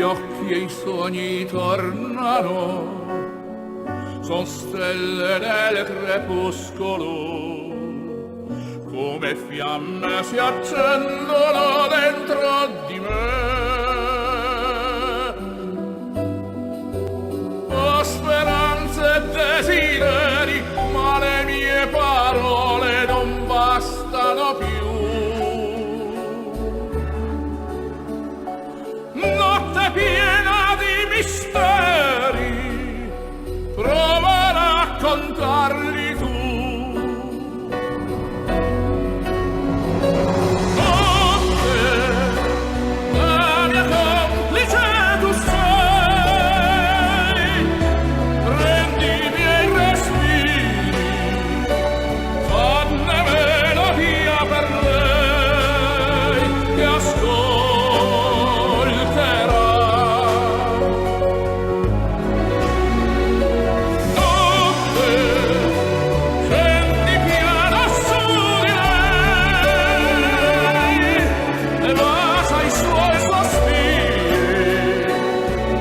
occhi e i sogni tornano, son stelle nel crepuscolo, come fiamme si accendono dentro di me. Ho speranze e desideri, ma le mie parole non bastano più. Notte piena di misteri, prova a raccontarli tu. Notte, la mia complice tu sei, prendi i miei respiri, fanne melodia per lei che ascolterà. Notte, scendi piano su di lei e basa i suoi sospiri,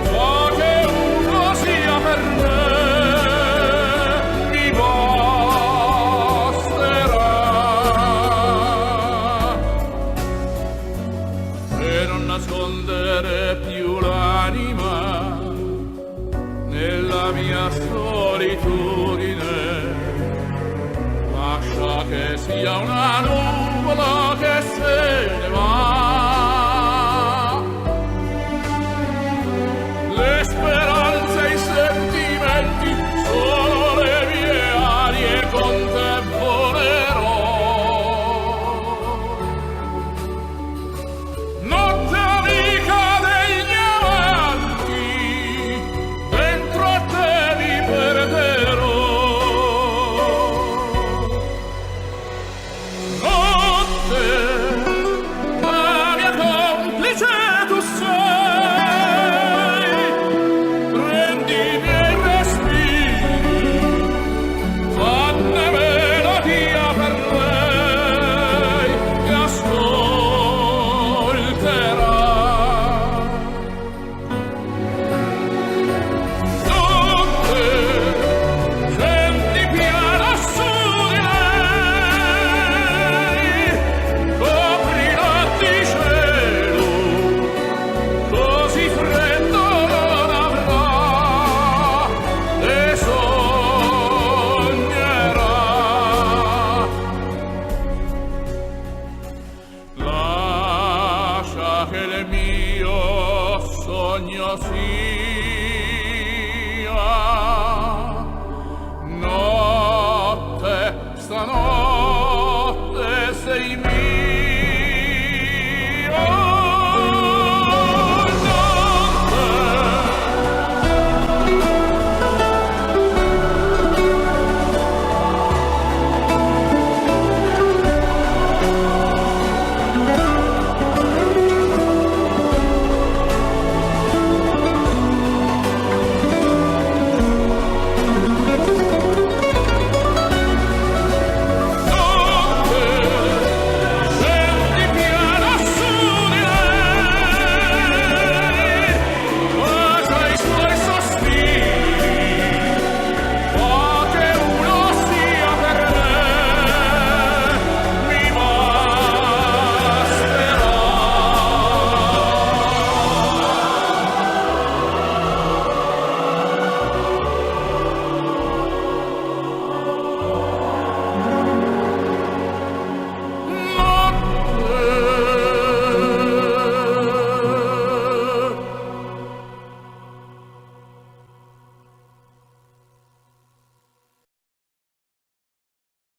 so che uno sia per me, mi basterà. Per non nascondere più l'anima nella mia solitudine, lascia che sia una nuvola che se ne va.